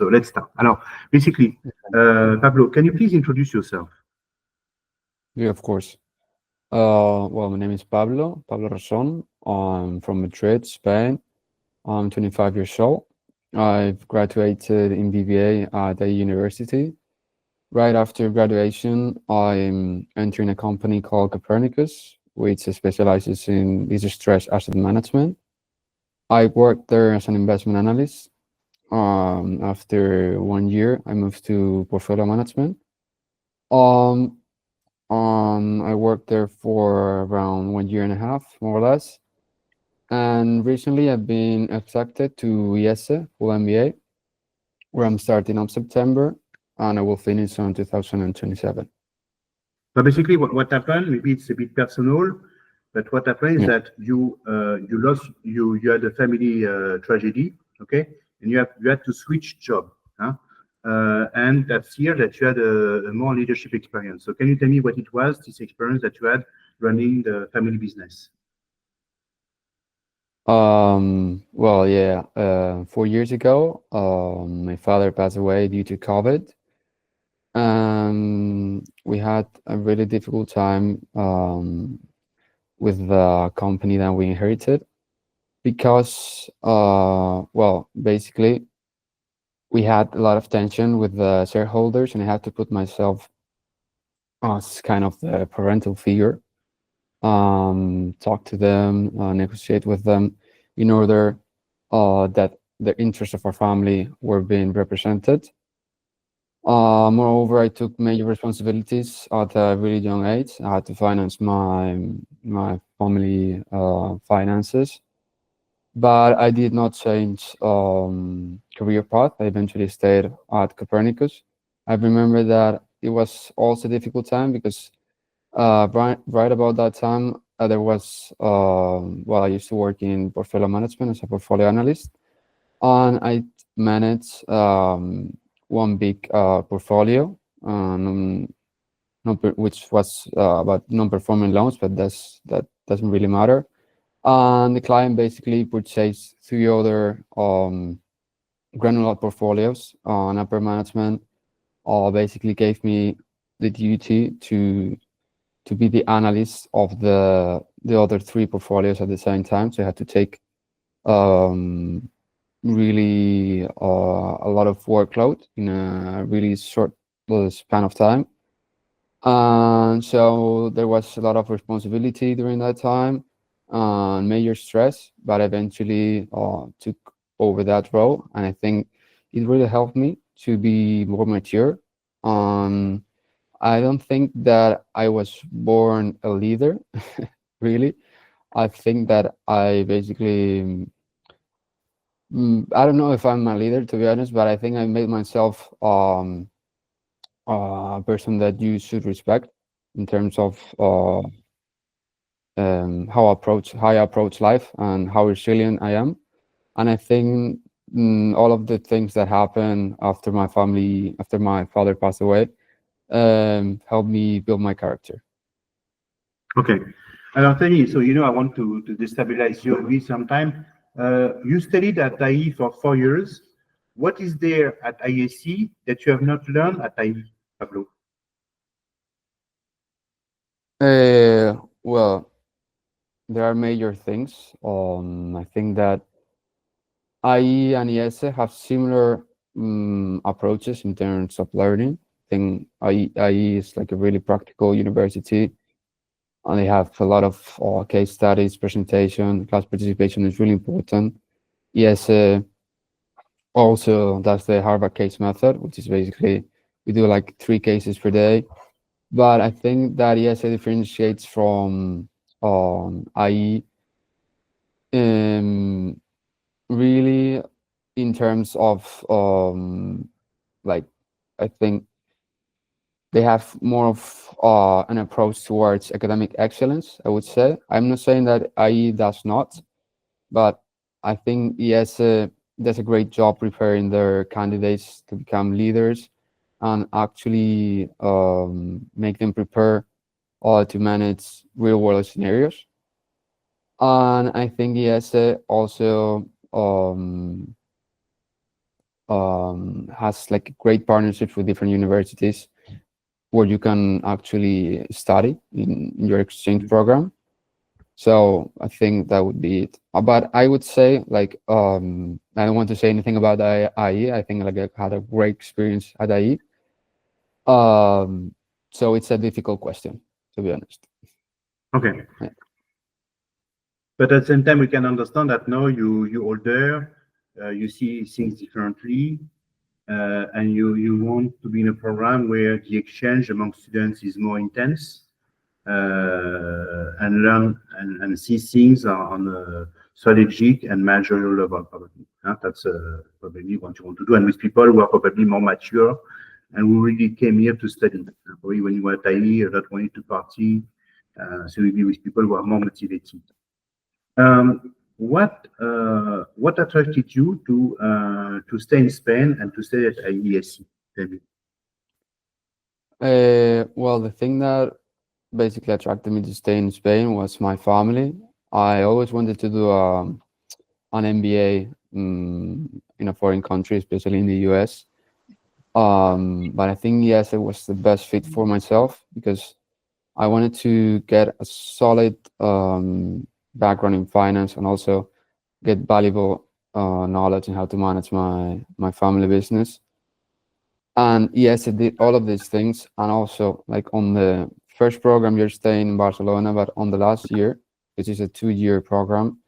So let's start. Alors, basically, Pablo, can you please introduce yourself? Yeah, of course. Well, my name is Pablo Razon. I'm from Madrid, Spain. I'm 25 years old. I've graduated in BBA at the university. Right after graduation, I'm entering a company called Copernicus, which specializes in distressed asset management. I worked there as an investment analyst. After 1 year, I moved to portfolio management. Um, I worked there for around 1 year and a half, more or less. And recently, I've been accepted to IESE full MBA, where I'm starting on September, and I will finish on 2027. So basically, what happened? Maybe it's a bit personal, but what happened is Yeah. that you had a family tragedy, okay, and you had to switch job, huh? And that's here that you had a more leadership experience. So can you tell me what it was, this experience that you had running the family business? Well, yeah. 4 years ago, my father passed away due to COVID. We had a really difficult time with the company that we inherited because, well, basically, we had a lot of tension with the shareholders, and I had to put myself as kind of the parental figure, talk to them, negotiate with them in order that the interests of our family were being represented. Moreover, I took major responsibilities at a really young age. I had to finance my family finances, but I did not change career path. I eventually stayed at Copernicus. I remember that it was also a difficult time because right about that time there was well, I used to work in portfolio management as a portfolio analyst, and I managed one big portfolio, which was about non-performing loans, but that doesn't really matter. And the client basically purchased three other granular portfolios on upper management, basically gave me the duty to be the analyst of the other three portfolios at the same time. So I had to take really a lot of workload in a really short span of time. And so there was a lot of responsibility during that time and major stress, but eventually took over that role. And I think it really helped me to be more mature. Um, I don't think that I was born a leader, really. I think that I basically, I don't know if I'm a leader, to be honest, but I think I made myself a person that you should respect in terms of how I approach life and how resilient I am. And I think all of the things that happened after after my father passed away, helped me build my character. Okay. Alors, tell me, so I want to destabilize you a bit sometime. You studied at IE for 4 years. What is there at IESE that you have not learned at IE, Pablo? Well, there are major things. I think that IE and IESE have similar approaches in terms of learning. I think IE is like a really practical university, and they have a lot of case studies, presentation, class participation is really important. IESE also does the Harvard case method, which is basically we do like 3 cases per day. But I think that IESE differentiates from IE really in terms of like, I think they have more of an approach towards academic excellence, I would say. I'm not saying that IE does not, but I think IESE does a great job preparing their candidates to become leaders and actually make them prepare to manage real world scenarios. And I think IESE also has like great partnerships with different universities where you can actually study in your exchange program. So I think that would be it. But I would say like I don't want to say anything about IE. I think like I had a great experience at IE. So it's a difficult question, to be honest. Okay. Yeah. But at the same time, we can understand that now you're older, you see things differently, and you want to be in a program where the exchange among students is more intense, and learn and see things on a strategic and managerial level, probably. That's probably what you want to do, and with people who are probably more mature and who really came here to study. Probably when you were tiny, or not wanting to party, so you'll be with people who are more motivated. What attracted you to stay in Spain and to stay at IESE? Tell me. Well, the thing that basically attracted me to stay in Spain was my family. I always wanted to do an MBA in a foreign country, especially in the US. But I think yes, it was the best fit for myself because I wanted to get a solid background in finance and also get valuable knowledge in how to manage my family business. And yes, it did all of these things. And also, like on the first program, you're staying in Barcelona, but on the last year, which is a 2-year program,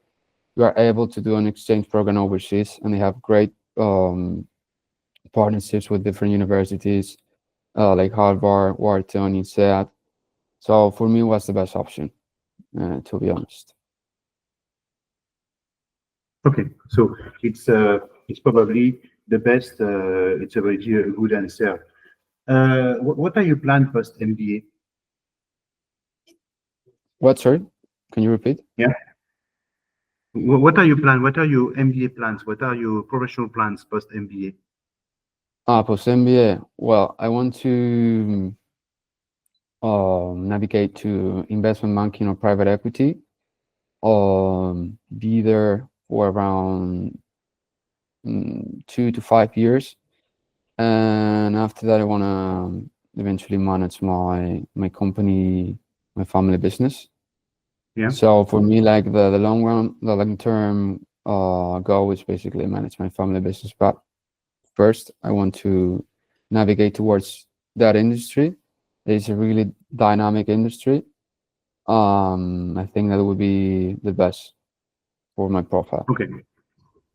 you are able to do an exchange program overseas, and they have great partnerships with different universities like Harvard, Wharton, INSEAD. So for me, it was the best option, to be honest. Okay, so it's probably the best. It's a very good answer. What are your plans post MBA? What, sorry? Can you repeat? Yeah. What are your plans? What are your MBA plans? What are your professional plans post MBA? Post MBA. Well, I want to navigate to investment banking or private equity. Be there for around 2 to 5 years, and after that, I want to eventually manage my company, my family business. Yeah. So for me, like the long run, the long term goal is basically manage my family business. But first, I want to navigate towards that industry. It's a really dynamic industry. I think that would be the best for my profile. Okay,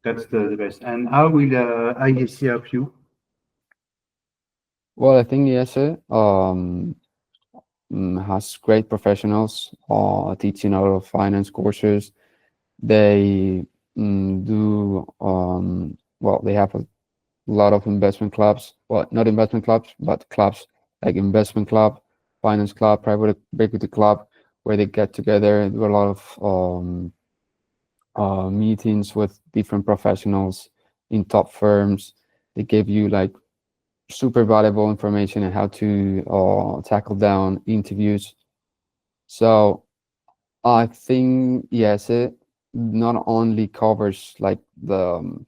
that's the best. And how will IESE help you? Well, I think IESE has great professionals teaching a lot of finance courses. They do well. They have a lot of investment clubs. Well, not investment clubs, but clubs like investment club, finance club, private equity club, where they get together and do a lot of meetings with different professionals in top firms. They give you like super valuable information on how to tackle down interviews. So I think yes, it not only covers like the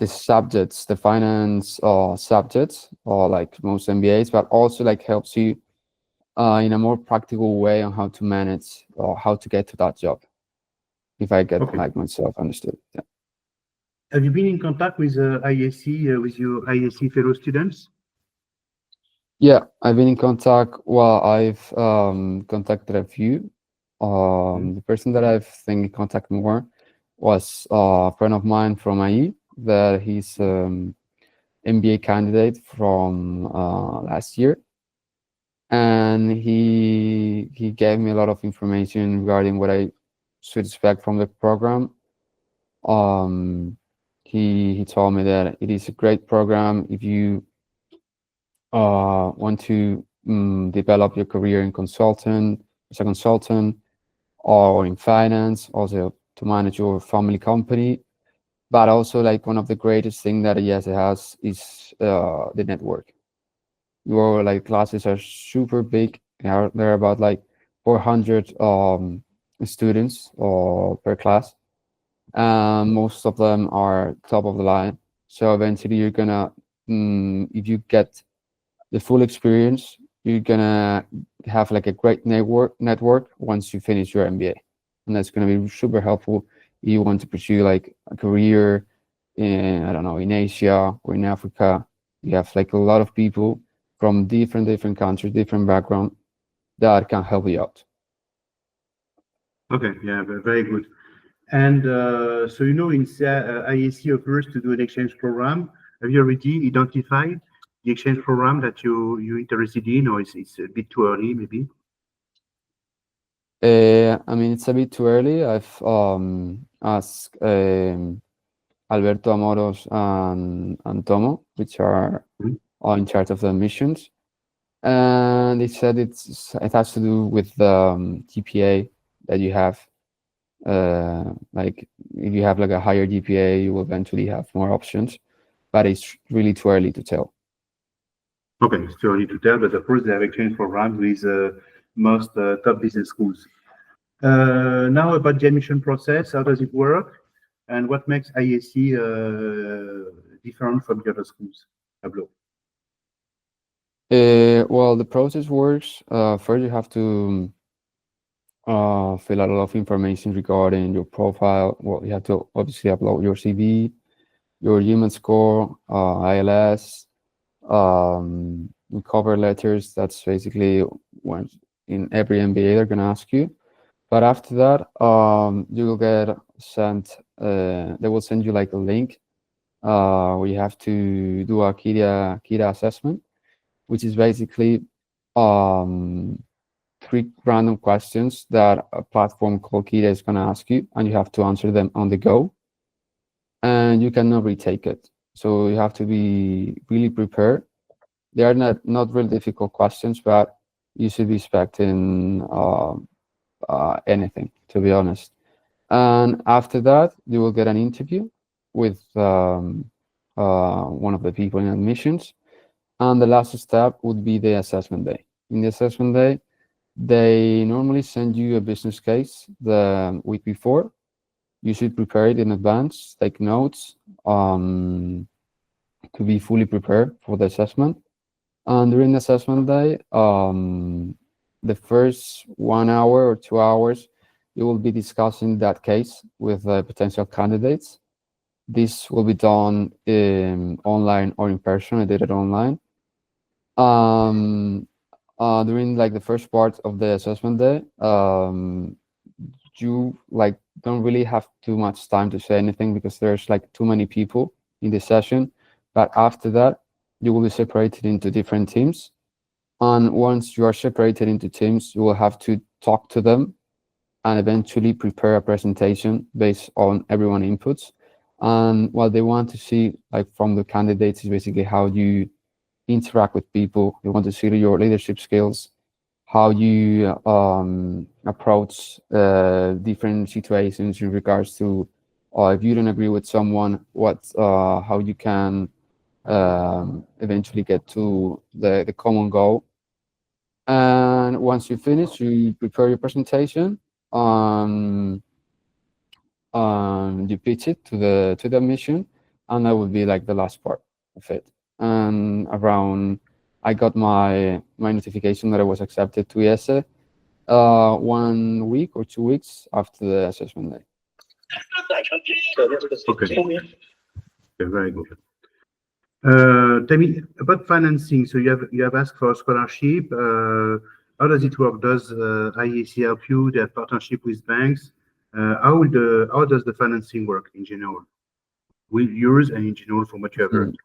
subjects, the finance subjects, or like most MBAs, but also like helps you in a more practical way on how to manage or how to get to that job. If I get Okay. like myself understood. Yeah. Have you been in contact with IESE, with your IESE fellow students? Yeah, I've been in contact. Well, I've contacted a few. The person that I've think contact more was a friend of mine from IE. That he's MBA candidate from last year, and he gave me a lot of information regarding what I should expect from the program. He told me that it is a great program if you want to develop your career in consultant as a consultant or in finance, also to manage your family company. But also, like one of the greatest thing that IESE has is the network. Your like classes are super big. There are about like 400 students per class, Most of them are top of the line. So eventually you're gonna, if you get the full experience, you're gonna have like a great network once you finish your MBA, and that's gonna be super helpful if you want to pursue like a career in, I don't know, in Asia or in Africa. You have like a lot of people from different countries, different background that can help you out. Okay, yeah, very good. And so in IESE offers to do an exchange program. Have you already identified the exchange program that you're interested in, or it's a bit too early, maybe? I mean, it's a bit too early. I've asked Alberto Amoros and Tomo, which are Mhm. in charge of the missions, and they said it has to do with the GPA that you have. Like if you have like a higher GPA, you will eventually have more options, but it's really too early to tell. Okay, it's too early to tell, but of course they have exchange programs with most top business schools. Now about the admission process, how does it work, and what makes IESE different from the other schools? Pablo. Well, the process works. First, you have to fill out a lot of information regarding your profile. Well, you have to obviously upload your CV, your GMAT score, ILS, cover letters. That's basically when in every MBA they're gonna ask you. But after that, you will get sent. They will send you like a link where you have to do a KIDA assessment, which is basically um, 3 random questions that a platform called KIDA is going to ask you, and you have to answer them on the go, and you cannot retake it. So you have to be really prepared. They are not really difficult questions, but you should be expecting anything, to be honest. And after that, you will get an interview with one of the people in admissions. And the last step would be the assessment day. In the assessment day, they normally send you a business case the week before. You should prepare it in advance, take notes, to be fully prepared for the assessment. And during the assessment day, the first 1 hour or 2 hours, you will be discussing that case with potential candidates. This will be done online or in person. I did it online. During like the first part of the assessment day, you like don't really have too much time to say anything because there's like too many people in the session. But after that, you will be separated into different teams. And once you are separated into teams, you will have to talk to them and eventually prepare a presentation based on everyone inputs. And what they want to see like from the candidates is basically how you interact with people. They want to see your leadership skills, how you approach different situations in regards to if you don't agree with someone, how you can eventually get to the common goal. And once you finish, you prepare your presentation. You pitch it to the mission, and that would be like the last part of it. And around, I got my notification that I was accepted to IESE 1 week or 2 weeks after the assessment day. Okay. Okay, very good. Tell me about financing. So you have asked for a scholarship. How does it work? Does IESE help you? They have partnership with banks. How does the financing work in general? With yours and in general from what you have heard?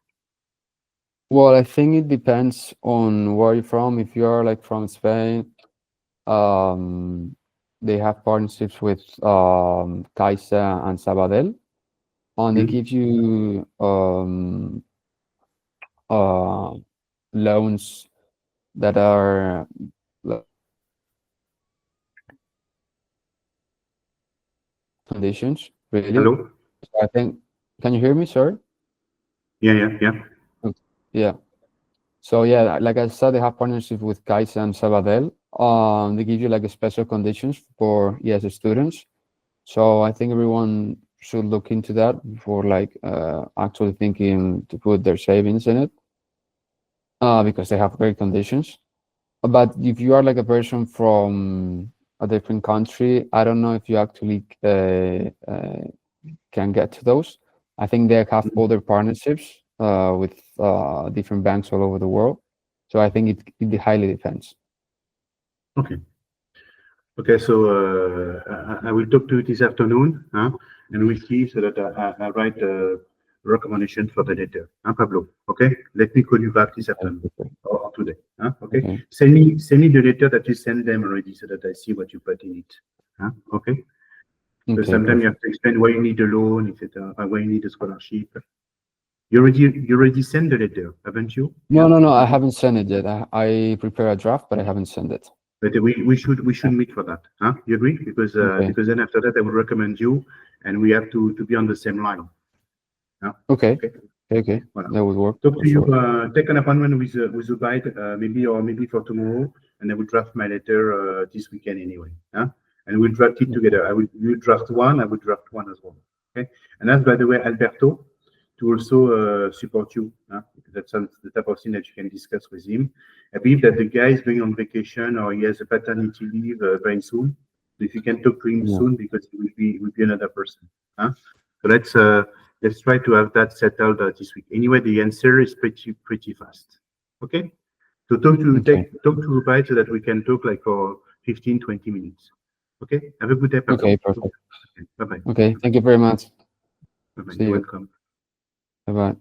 Well, I think it depends on where you're from. If you are like from Spain, they have partnerships with Caixa and Sabadell, and they give you loans that are conditions, really. Hello? So I think, can you hear me, sir? Yeah. Yeah. So yeah, like I said, they have partnership with Caixa and Sabadell. They give you like a special conditions for IESE students. So I think everyone should look into that before like actually thinking to put their savings in it, because they have great conditions. But if you are like a person from a different country, I don't know if you actually can get to those. I think they have other partnerships with different banks all over the world. So I think it highly depends. Okay. Okay, so I will talk to you this afternoon, and we'll see so that I write a recommendation for the letter, Pablo. Okay, let me call you back this afternoon or today. Okay, send me the letter that you send them already so that I see what you put in it. Okay, because sometimes you have to explain why you need a loan, etc., why you need a scholarship. You already sent the letter, haven't you? No, I haven't sent it yet. I prepare a draft, but I haven't sent it. But we should meet for that, You agree? Because because then after that I would recommend you, and we have to be on the same line. Okay. Voilà. That would work. Talk to you. Take an appointment with Zubaid, maybe for tomorrow, and I will draft my letter this weekend anyway. And we'll draft it together. You draft one, I will draft one as well. Okay. And that's, by the way, Alberto, to also support you. Because that's the type of thing that you can discuss with him. I believe that the guy is going on vacation or he has a paternity leave very soon. So if you can talk to him soon, because he will be another person. So let's try to have that settled this week. Anyway, the answer is pretty fast. Okay. So talk to Rubai so that we can talk like for 15-20 minutes. Okay. Have a good day, Pablo. Okay, perfect. Okay, bye bye. Okay, thank you very much. Bye bye. You're welcome. Bye bye.